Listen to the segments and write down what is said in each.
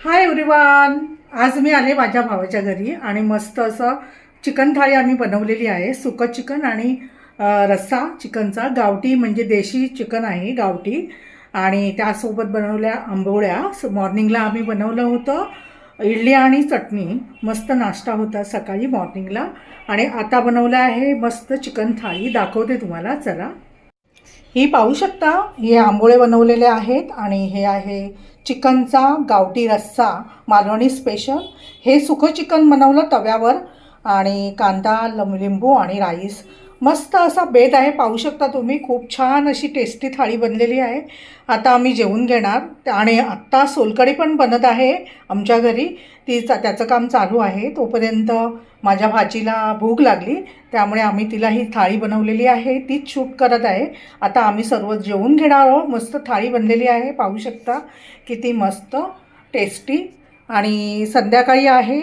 Hi everyone. आज मी आले माझ्या भावाच्या घरी आणि मस्त असं चिकन थाळी आम्ही बनवलेली आहे. सुकं चिकन आणि रस्सा चिकनचा, गावठी म्हणजे देशी चिकन आहे गावठी. आणि त्यासोबत बनवल्या आंबोळ्या. मॉर्निंगला आम्ही बनवलं होतं इडली आणि चटणी. मस्त नाश्ता होता सकाळी मॉर्निंगला. आणि आता बनवलं आहे मस्त चिकन थाळी, दाखवते तुम्हाला. चला, ही पाहू शकता, हे आंबोळे बनवलेले आहेत आणि हे आहे चिकनचा गावठी रस्सा, मालवणी स्पेशल. हे सुकं चिकन बनवलं तव्यावर आणि कांदा, लिंबू आणि राईस. मस्त असा बेत आहे, पाहू शकता तुम्ही. खूप छान अशी टेस्टी थाळी बनलेली आहे. आता आम्ही जेवून घेणार आणि आत्ता सोलकढी पण बनत आहे आमच्या घरी. त्याचं काम चालू आहे. तोपर्यंत माझ्या भाचीला भूक लागली, त्यामुळे आम्ही तिला ही थाळी बनवलेली आहे, तीच शूट करत आहे. आता आम्ही सर्व जेवून घेणार आहोत. मस्त थाळी बनलेली आहे, पाहू शकता किती मस्त टेस्टी. आणि संध्याकाळी आहे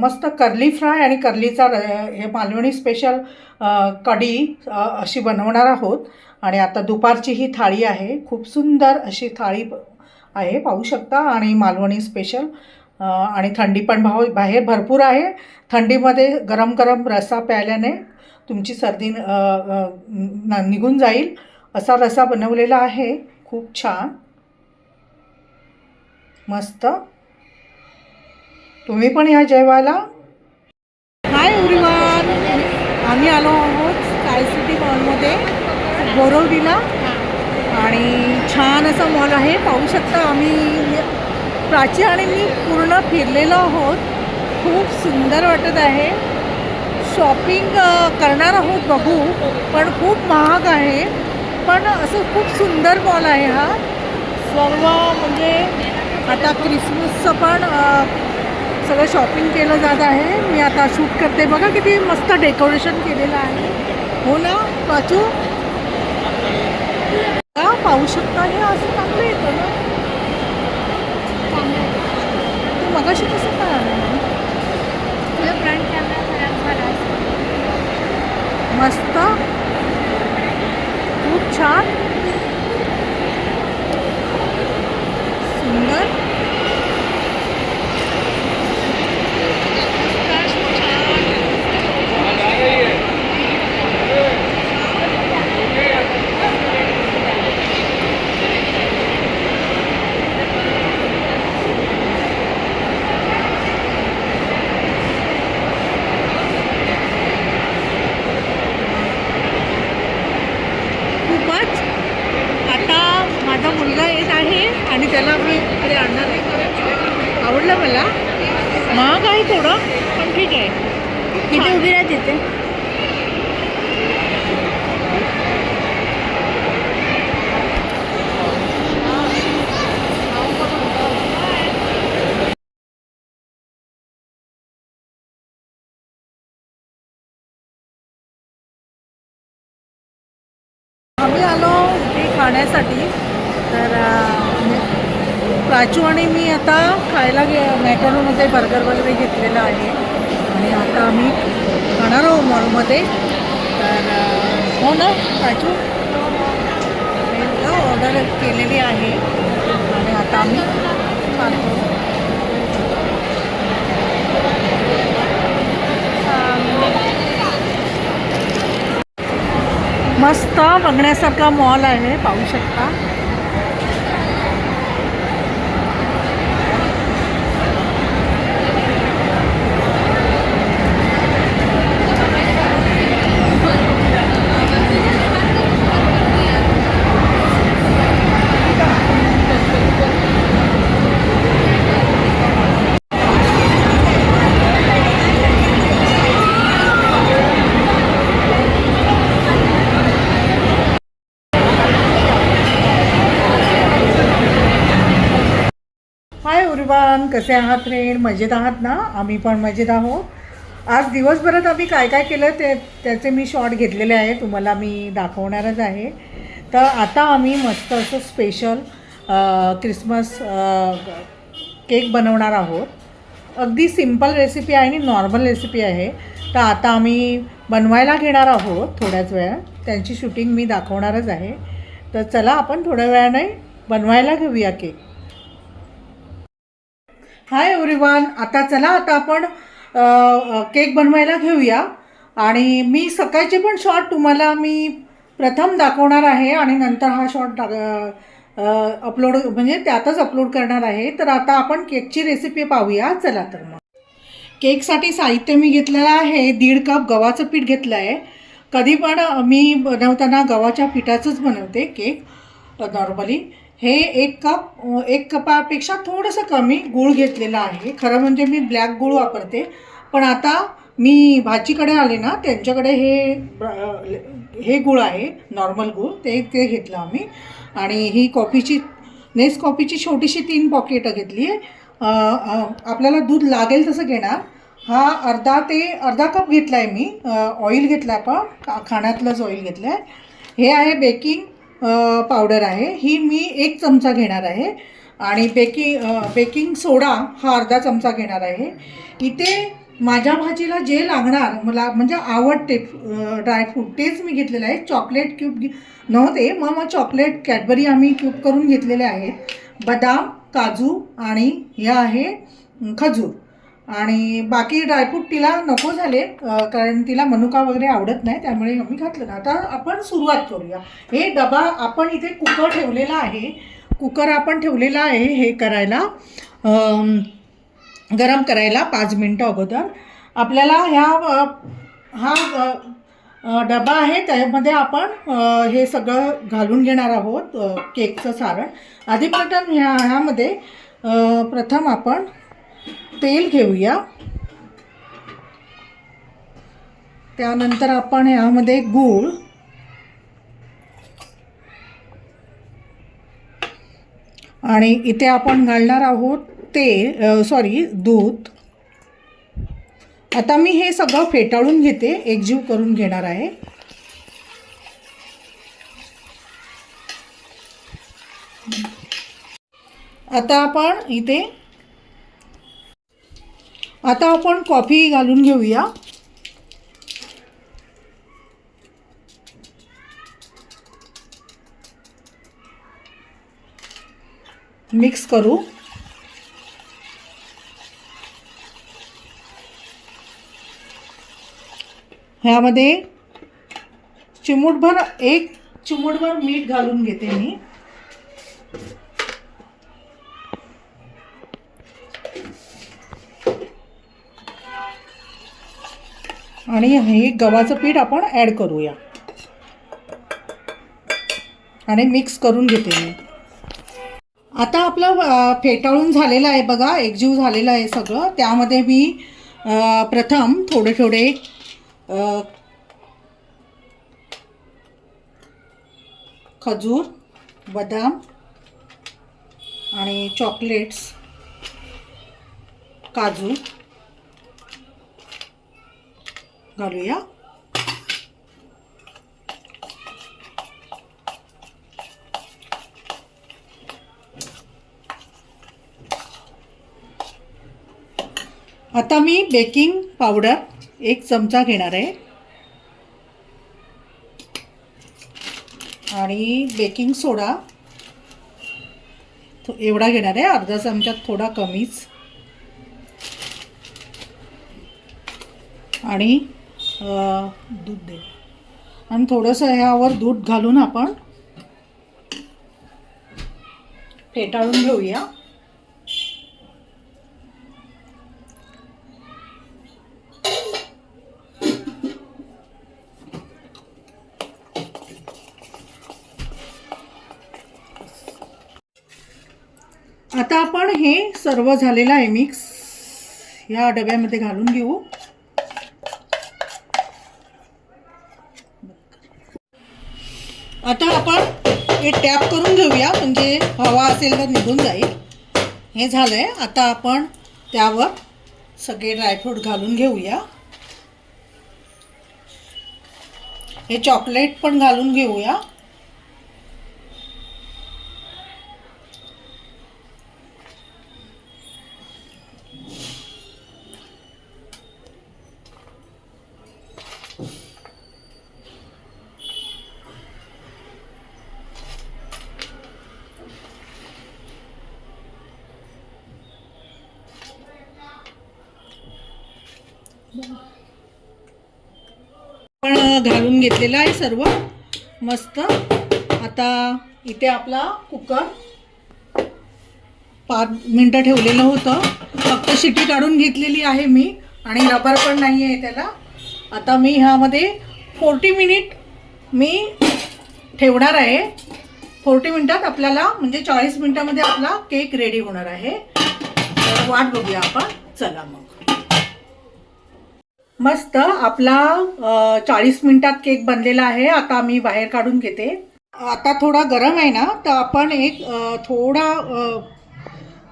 मस्त कर्ली फ्राय आणि कर्लीचा हे मालवणी स्पेशल कढी अशी बनवणार आहोत. आणि आता दुपारची ही थाळी आहे, खूप सुंदर अशी थाळी आहे, पाहू शकता. आणि मालवणी स्पेशल. आणि थंडी पण बाहेर भरपूर आहे. थंडीमध्ये गरम गरम रस्सा प्यायल्याने तुमची सर्दी निघून जाईल, असा रस्सा बनवलेला आहे. खूप छान, मस्त. तुम्ही पण या जेवायला. Hi everyone. आम्ही आलो आहोत स्काय सिटी मॉलमध्ये, बोरवलीला. आणि छान असा मॉल आहे, पाहू शकता. आम्ही प्राची आणि मी पूर्ण फिरलेलो आहोत. खूप सुंदर वाटत आहे. शॉपिंग करणार आहोत, बघू. पण खूप महाग आहे, पण असं खूप सुंदर मॉल आहे हा. सर्व म्हणजे आता क्रिसमसचं पण सगळं शॉपिंग केलं जात आहे. मी आता शूट करते, बघा किती मस्त डेकोरेशन केलेलं आहे. हो ना प्राचू? पाहू शकता, हे असं चांगलं येतं ना. तू मगाशी कसं काय आलं ना? फ्रंट कॅमेरा खराब झाला. मस्त, खूप छान, सुंदर. खूपच. आता माझा मुलगा येत आहे आणि त्याला मी इकडे आणणार आहे. आवडलं मला. महाग आहे थोडं, पण ठीक आहे. तिथे उभी राहते तिथे. आम्ही आलो हे खाण्यासाठी. तर प्राचू आणि मी आता खायला मॅकडॉनमध्ये बर्गर वगैरे घेतलेलं आहे आणि आता आम्ही खाणार आहोत मॉलमध्ये. तर हो ना प्राचू, ऑर्डर केलेली आहे आणि आता आम्ही खातो. मस्त बघण्यासारखा मॉल आहे, पाहू शकता. हाय एव्हरीवन, कसे आहात फ्रेंड? मजेत आहात ना? आम्ही पण मजेत आहोत. आज दिवसभरात आम्ही काय काय केलं त्याचे मी शॉर्ट घेतलेले आहे, तुम्हाला मी दाखवणारच आहे. तर आता आम्ही मस्त असं स्पेशल क्रिसमस केक बनवणार आहोत. अगदी सिम्पल रेसिपी आहे आणि नॉर्मल रेसिपी आहे. तर आता आम्ही बनवायला घेणार आहोत थोड्याच वेळा. त्यांची शूटिंग मी दाखवणारच आहे. तर चला आपण थोड्या वेळाने बनवायला घेऊया केक. Hi everyone. आता आपण केक बनवायला घेऊया. आणि मी सकाळचे पण शॉट तुम्हाला मी प्रथम दाखवणार आहे आणि नंतर हा शॉट अपलोड म्हणजे त्यातच अपलोड करणार आहे. तर आता आपण केकची रेसिपी पाहूया. चला तर मग. केकसाठी साहित्य मी घेतलेलं आहे. 1.5 कप गव्हाचं पीठ घेतलं आहे. कधी पण मी बनवताना गव्हाच्या पिठाचंच बनवते केक नॉर्मली. हे 1 कपापेक्षा थोडंसं कमी गूळ घेतलेलं आहे. खरं म्हणजे मी ब्लॅक गूळ वापरते, पण आता मी भाचीकडे आले ना, त्यांच्याकडे हे गूळ आहे, नॉर्मल गूळ, ते घेतलं आम्ही. आणि ही नेस कॉफीची छोटीशी 3 पॉकेटं घेतली आहे. आपल्याला दूध लागेल तसं घेणार. हा अर्धा कप घेतला आहे मी. ऑइल घेतलं आहे, आपण खाण्यातलंच ऑइल घेतलं आहे. हे आहे बेकिंग पावडर आहे, ही मी 1 चमचा घेणार आहे. आणि बेकिंग सोडा हा अर्धा चमचा घेणार आहे. इथे माझ्या भाजीला जे लागणार मला म्हणजे आवडते ड्रायफ्रूट तेच मी घेतलेलं आहे. चॉकलेट क्यूब नव्हते, मग चॉकलेट कॅडबरी आम्ही क्यूब करून घेतलेले आहेत. बदाम, काजू आणि हे आहे खजूर. आणि बाकी ड्रायफ्रूट तिला नको झाले, कारण तिला मनुका वगैरे आवडत नाही, त्यामुळे आम्ही घातलं ना. आता आपण सुरुवात करूया. हे डबा आपण इथे कुकर ठेवलेला आहे. कुकर आपण ठेवलेला आहे हे करायला, गरम करायला 5 मिनटं अगोदर. आपल्याला हा डबा आहे, त्यामध्ये आपण हे सगळं घालून घेणार आहोत केकचं सारण. आधी ह्यामध्ये प्रथम आपण तेल घेऊया. त्यानंतर आपण ह्यामध्ये गूळ, आणि इथे आपण घालणार आहोत दूध. आता मी हे सगळं फेटाळून घेते, एकजीव करून घेणार आहे. आता आपण कॉफी घालून घेऊया. मिक्स करू. ह्यामध्ये 1 चिमूटभर मीठ घालून घेते मी. आणि हे गव्हाचं पीठ आपण ॲड करूया आणि मिक्स करून घेते मी. आता आपलं फेटाळून झालेलं आहे बघा, एकजीव झालेलं आहे सगळं. त्यामध्ये मी प्रथम थोडे खजूर, बदाम आणि चॉकलेट्स, काजू घालूया. आता मी बेकिंग पावडर 1 चमचा घेणार आहे आणि बेकिंग सोडा एवढा घेणार आहे, अर्धा चमच्यात थोडा कमीच. आणि दूध दे, आणि थोडंसं ह्यावर दूध घालून आपण फेटाळून घेऊया. आता आपण हे सर्व झालेलं आहे मिक्स या डब्यामध्ये घालून घेऊ. आता आपण हे टॅप करून घेऊया, म्हणजे हवा असेल तर निघून जाईल. हे झालं आहे. आता आपण त्यावर सगळे ड्रायफ्रूट घालून घेऊया. हे चॉकलेट पण घालून घेऊया. पण घालून घेतलेलं आहे सर्व मस्त. आता इथे आपला कुकर 5 मिनटं ठेवलेलं होतं, फक्त शिटी काढून घेतलेली आहे मी आणि रबर पण नाही आहे त्याला. आता मी ह्यामध्ये 40 मिनिट मी ठेवणार आहे. 40 मिनिटात आपल्याला म्हणजे 40 मिनिटामध्ये आपला केक रेडी होणार आहे. तर वाट बघूया आपण. चला मग. मस्त आपला 40 मिनिटात केक बनलेला आहे. आता मी बाहेर काढून घेते. आता थोडा गरम आहे ना, तर आपण एक थोडा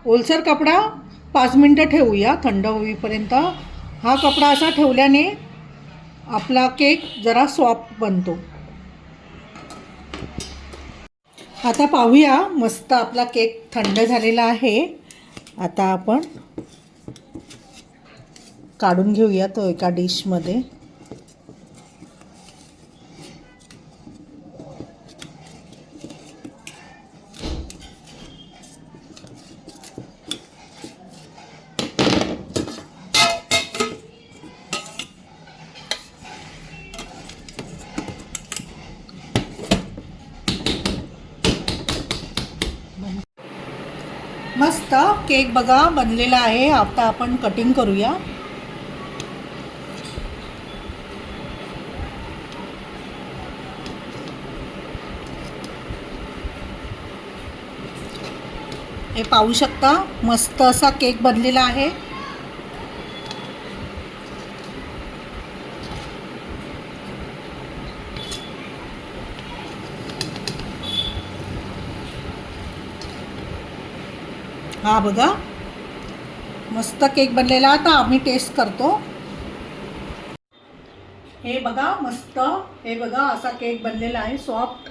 ओलसर कपडा 5 मिनिटं ठेवूया थंड होईपर्यंत. हा कपडा असा ठेवल्याने आपला केक जरा सॉफ्ट बनतो. आता पाहूया, मस्त आपला केक थंड झालेला आहे. आता आपण काढून घेऊया तो एका डिशमध्ये. मस्त केक बघा बनलेला आहे. आता आपण कटिंग करूया. हे पाहू शकता, मस्त असा केक बनलेला आहे. हा बघा मस्त केक बनलेला. आता आम्ही टेस्ट करतो. हे बघा मस्त, हे बघा असा केक बनलेला आहे सॉफ्ट.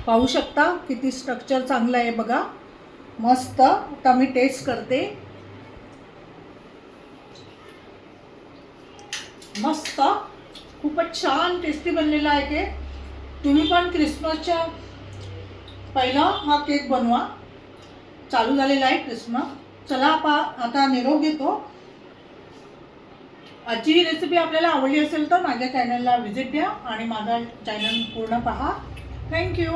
पाहू शकता किती स्ट्रक्चर चांगलं आहे बघा. मस्त. आता मी टेस्ट करते. मस्त, खूपच छान टेस्टी बनलेला आहे केक. तुम्ही पण क्रिसमसच्या पहिला हा केक बनवा. चालू झालेला आहे क्रिसमस. चला आता निरोप घेतो. आजची ही रेसिपी आपल्याला आवडली असेल तर माझ्या चॅनलला व्हिजिट द्या आणि माझा चॅनल पूर्ण पहा. थँक्यू.